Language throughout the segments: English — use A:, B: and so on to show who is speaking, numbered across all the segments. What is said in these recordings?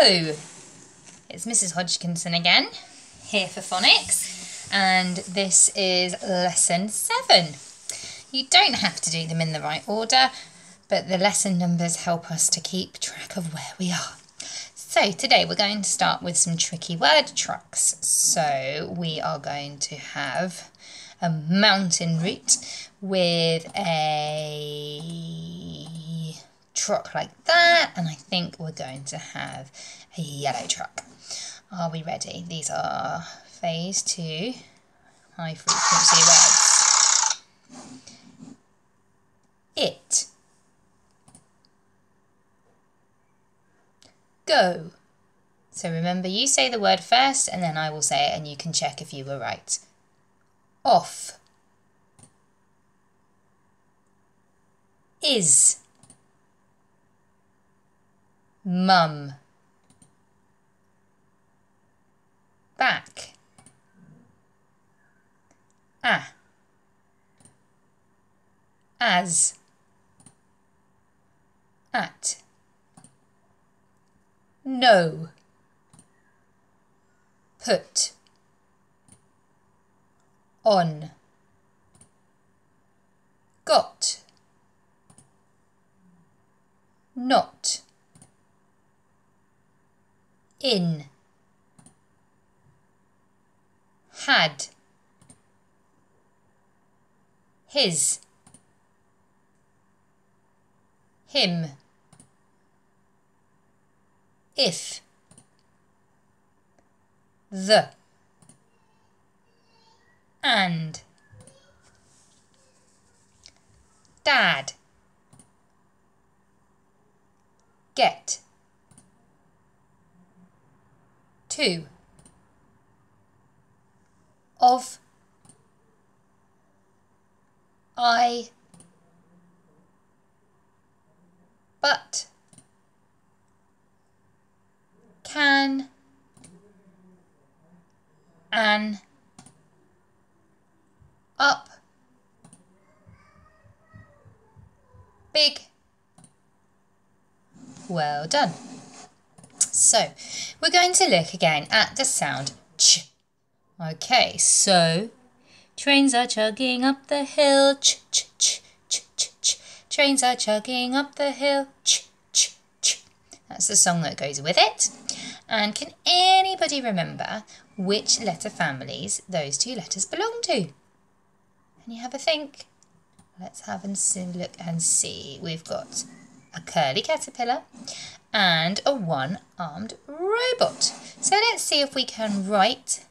A: Hello! It's Mrs. Hodgkinson again, here for Phonics, and this is lesson 7. You don't have to do them in the right order, but the lesson numbers help us to keep track of where we are. So today we're going to start with some tricky word trucks. So we are going to have a mountain route with a truck like that, and I think we're going to have a yellow truck. Are we ready? These are phase 2 high frequency words. It. Go. So remember, you say the word first and then I will say it and you can check if you were right. Off. Is. Mum. Back. As. At. No. Put. On. Got. Not. In. Had. His. Him. If. The. And. Dad. Get. To. Of. I. But. Can. An. Up. Big. Well done. So, we're going to look again at the sound ch. Okay, so, trains are chugging up the hill, ch, ch, ch, ch, ch, ch. Trains are chugging up the hill, ch, ch, ch. That's the song that goes with it. And can anybody remember which letter families those two letters belong to? Can you have a think? Let's have a look and see. We've got a curly caterpillar and a one-armed robot. So let's see if we can write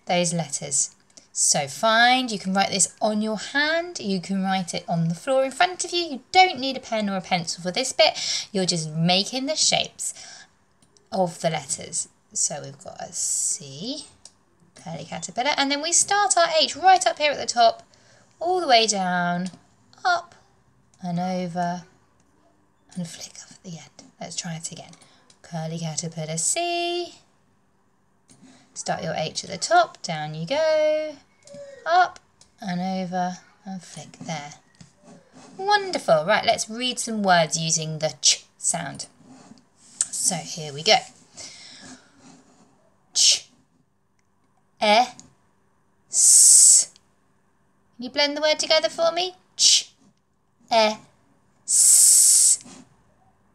A: those letters. So you can write this on your hand, you can write it on the floor in front of you. You don't need a pen or a pencil for this bit. You're just making the shapes of the letters. So we've got a C, curly caterpillar, and then we start our H right up here at the top, all the way down, up and over, and flick off at the end. Let's try it again. Curly caterpillar C. Start your H at the top, down you go, up and over, and flick there. Wonderful. Right, let's read some words using the ch sound. So here we go. Ch, s. Can you blend the word together for me? Ch, s.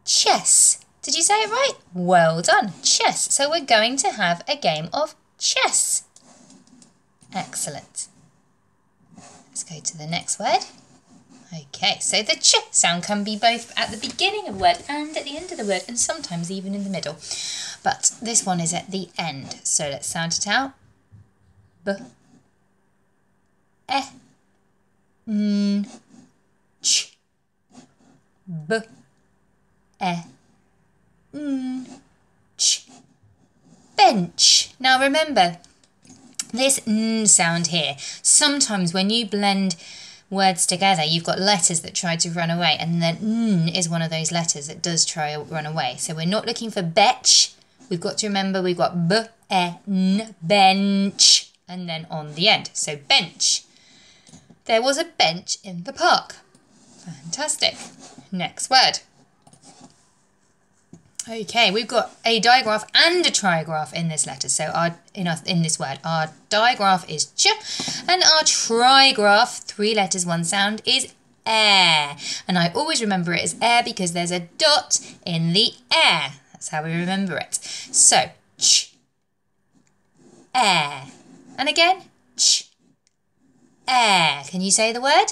A: Chess. Did you say it right? Well done. Chess. So we're going to have a game of chess. Excellent. Let's go to the next word. Okay, so the ch sound can be both at the beginning of a word and at the end of the word, and sometimes even in the middle. But this one is at the end. So let's sound it out. B, e, n, ch. B, e, n, ch. Bench. Now remember, this n sound here, sometimes when you blend words together, you've got letters that try to run away, and the n is one of those letters that does try to run away. So we're not looking for betch. We've got to remember we've got b, e, n, bench, and then on the end. So bench. There was a bench in the park. Fantastic. Next word. Okay, we've got a digraph and a trigraph in this letter. So in this word, our digraph is ch, and our trigraph, 3 letters, 1 sound, is air. And I always remember it as air because there's a dot in the air. That's how we remember it. So ch, air, and again ch, air. Can you say the word?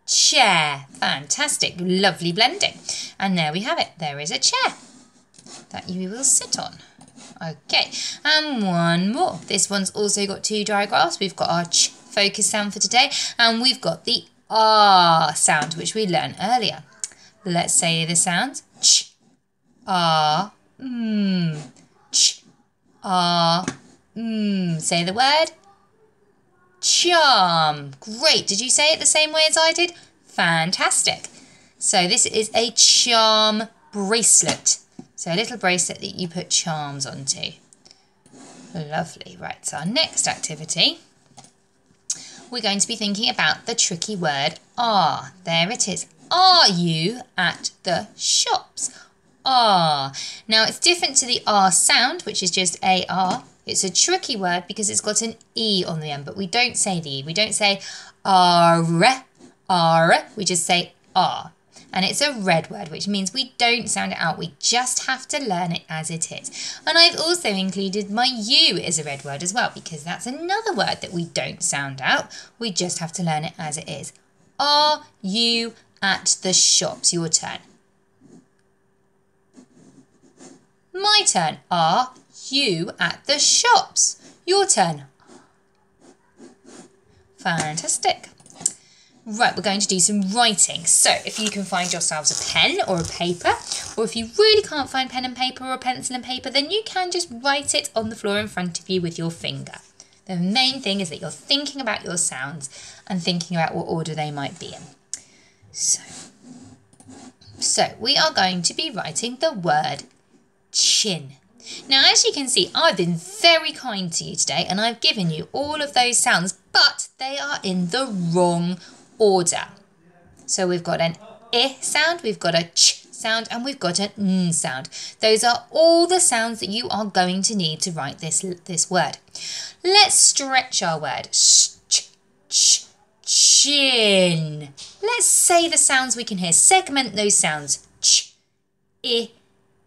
A: Chair. Fantastic, lovely blending. And there we have it. There is a chair that you will sit on. Okay, and one more. This one's also got 2 digraphs. We've got our ch focus sound for today, and we've got the R sound, which we learned earlier. Let's say the sounds. Ch, R, ch, R, Say the word. Charm. Great. Did you say it the same way as I did? Fantastic. So this is a charm bracelet. So a little bracelet that you put charms onto. Lovely. Right, so our next activity, we're going to be thinking about the tricky word are. There it is. Are you at the shops? Are. Now it's different to the R sound, which is just AR. It's a tricky word because it's got an E on the end, but we don't say the E. We don't say are, we just say are. And it's a red word, which means we don't sound it out. We just have to learn it as it is. And I've also included my U as a red word as well, because that's another word that we don't sound out. We just have to learn it as it is. Are you at the shops? Your turn. My turn. Are you at the shops? Your turn. Fantastic. Right, we're going to do some writing. So if you can find yourselves a pen or a paper, or if you really can't find pen and paper or pencil and paper, then you can just write it on the floor in front of you with your finger. The main thing is that you're thinking about your sounds and thinking about what order they might be in. So we are going to be writing the word chin. Now, as you can see, I've been very kind to you today and I've given you all of those sounds, but they are in the wrong order. So we've got an I sound, we've got a ch sound, and we've got an n sound. Those are all the sounds that you are going to need to write this word. Let's stretch our word. Chin. Let's say the sounds we can hear. Segment those sounds. Ch, I,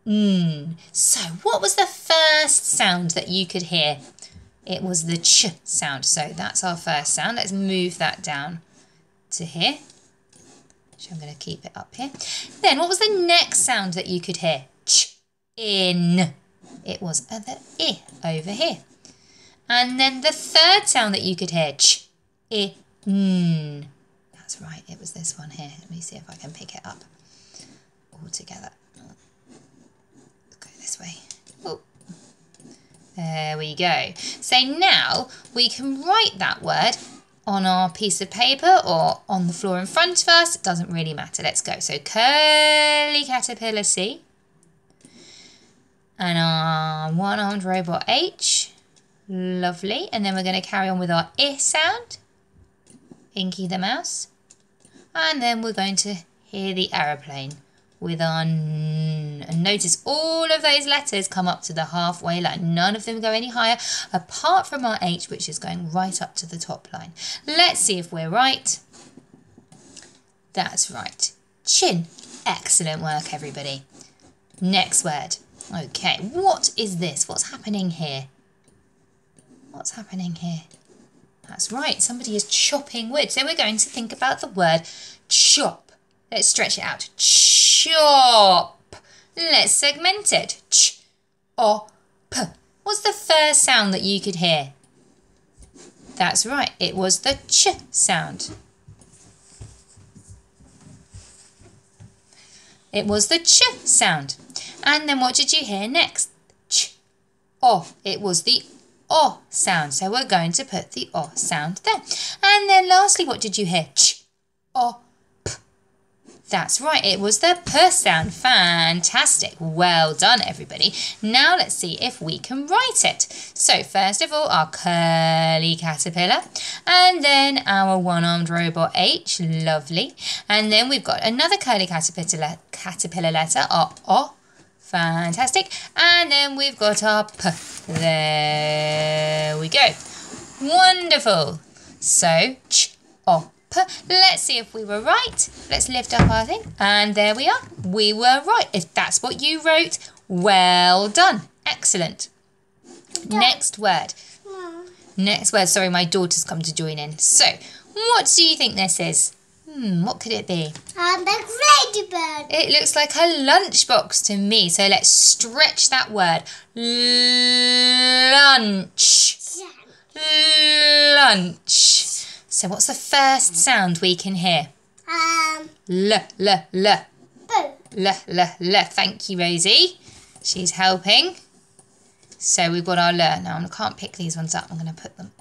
A: n. So what was the first sound that you could hear? It was the ch sound. So that's our first sound. Let's move that down to here. So I'm going to keep it up here. Then what was the next sound that you could hear? Ch, in. It was the I over here. And then the third sound that you could hear, ch, I, n. That's right, it was this one here. Let me see if I can pick it up all together. Let's go this way. Oh. There we go. So now we can write that word on our piece of paper or on the floor in front of us. It doesn't really matter. Let's go. So curly caterpillar C. And our one-armed robot H. Lovely. And then we're going to carry on with our I sound. Inky the mouse. And then we're going to hear the aeroplane with our N. And notice all of those letters come up to the halfway line. None of them go any higher apart from our H, which is going right up to the top line. Let's see if we're right. That's right. Chin. Excellent work, everybody. Next word. Okay, what is this? What's happening here? What's happening here? That's right, somebody is chopping wood. So we're going to think about the word chop. Let's stretch it out. Chop. Let's segment it. Ch, o, p. What's the first sound that you could hear? That's right, it was the ch sound. It was the ch sound. And then what did you hear next? Ch, o. It was the O sound. So we're going to put the O sound there. And then lastly, what did you hear? Ch, O, p. That's right, it was the P sound. Fantastic. Well done, everybody. Now let's see if we can write it. So first of all, our curly caterpillar. And then our one-armed robot H. Lovely. And then we've got another curly caterpillar letter, our O. Fantastic. And then we've got our P. There we go. Wonderful. So, ch, o, p. Let's see if we were right. Let's lift up our thing. And there we are. We were right. If that's what you wrote, well done. Excellent. Next word. Next word. Sorry, my daughter's come to join in. So, what do you think this is? What could it be?
B: The Grady bird.
A: It looks like a lunchbox to me. So let's stretch that word. Lunch. Lunch. So what's the first sound we can hear? L, L, L.
B: Boo.
A: L, L, L. Thank you, Rosie. She's helping. So we've got our L. Now I can't pick these ones up. I'm going to put that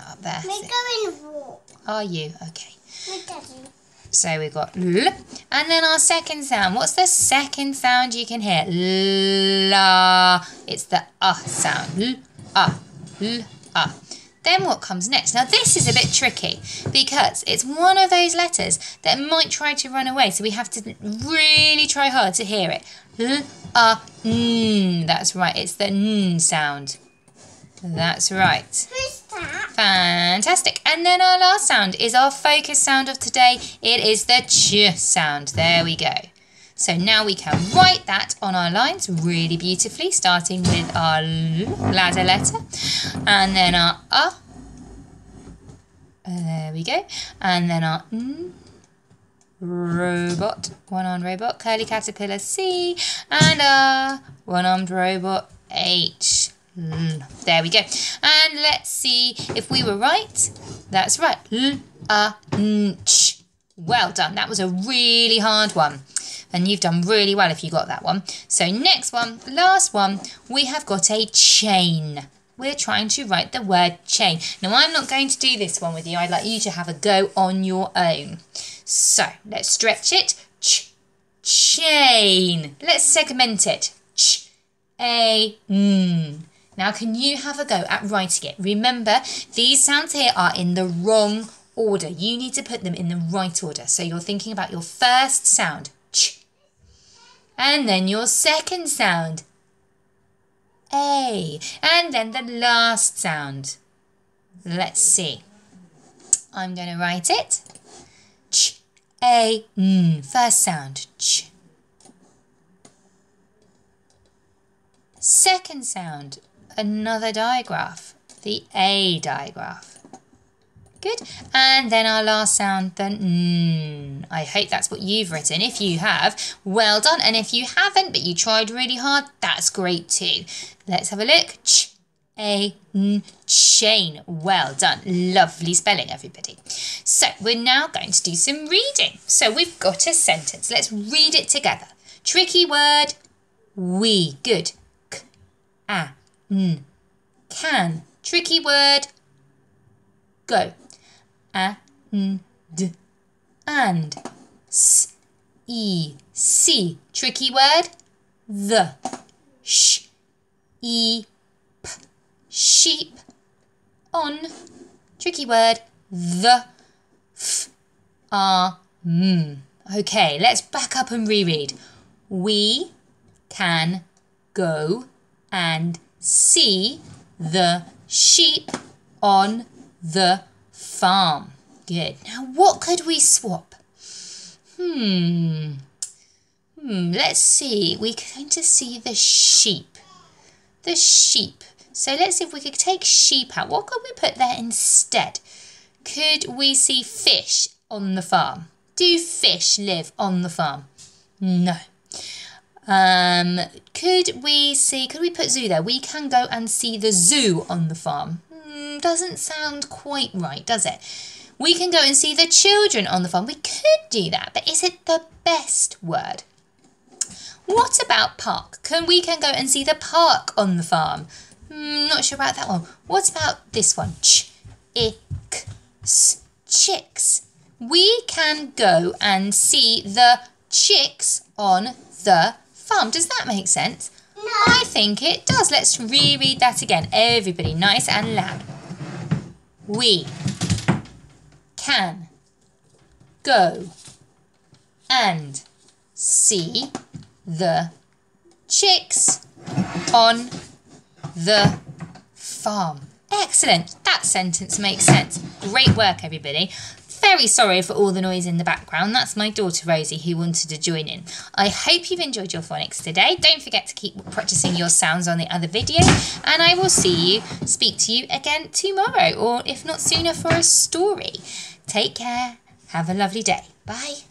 A: up there.
B: We're going to walk.
A: Are you? Okay.
B: With Daddy.
A: So we've got L. And then our second sound. What's the second sound you can hear? La. It's the sound. L, L, Then what comes next? Now this is a bit tricky because it's one of those letters that might try to run away. So we have to really try hard to hear it. L, n. That's right. It's the n sound. That's right.
B: Who's that?
A: Fantastic. And then our last sound is our focus sound of today. It is the ch sound. There we go. So now we can write that on our lines really beautifully, starting with our ladder letter. And then our there we go. And then our n. Robot. One-armed robot. Curly caterpillar C. And our one-armed robot H. There we go. And let's see if we were right. That's right. Ch. Well done. That was a really hard one. And you've done really well if you got that one. So next one, last one, we have got a chain. We're trying to write the word chain. Now I'm not going to do this one with you. I'd like you to have a go on your own. So let's stretch it. Ch. Chain. Let's segment it. Ch. A. N. Now, can you have a go at writing it? Remember, these sounds here are in the wrong order. You need to put them in the right order. So you're thinking about your first sound, ch. And then your second sound, A. And then the last sound. Let's see. I'm going to write it. Ch, A, N. First sound, ch. Second sound, another digraph, the A digraph. Good. And then our last sound, the N. I hope that's what you've written. If you have, well done. And if you haven't, but you tried really hard, that's great too. Let's have a look. Ch, A, N, chain. Well done. Lovely spelling, everybody. So we're now going to do some reading. So we've got a sentence. Let's read it together. Tricky word, we. Good. A, N, can. Tricky word, go. A, N, d, and. S, E, see. Tricky word, the. Sh, E, p, sheep. On. Tricky word, the. F, R, m. Okay, let's back up and reread. We can go and see the sheep on the farm. Good. Now, what could we swap? Let's see. We're going to see the sheep. The sheep. So let's see if we could take sheep out. What could we put there instead? Could we see fish on the farm? Do fish live on the farm? No. Could we put zoo there? We can go and see the zoo on the farm. Doesn't sound quite right, does it? We can go and see the children on the farm. We could do that, but is it the best word? What about park? We can go and see the park on the farm. Not sure about that one. What about this one? Chicks. We can go and see the chicks on the farm. Does that make sense?
B: No.
A: I think it does. Let's reread that again. Everybody, nice and loud. We can go and see the chicks on the farm. Excellent. That sentence makes sense. Great work, everybody. Very sorry for all the noise in the background. That's my daughter Rosie who wanted to join in. I hope you've enjoyed your phonics today. Don't forget to keep practicing your sounds on the other video, and I will speak to you again tomorrow, or if not sooner, for a story. Take care. Have a lovely day. Bye.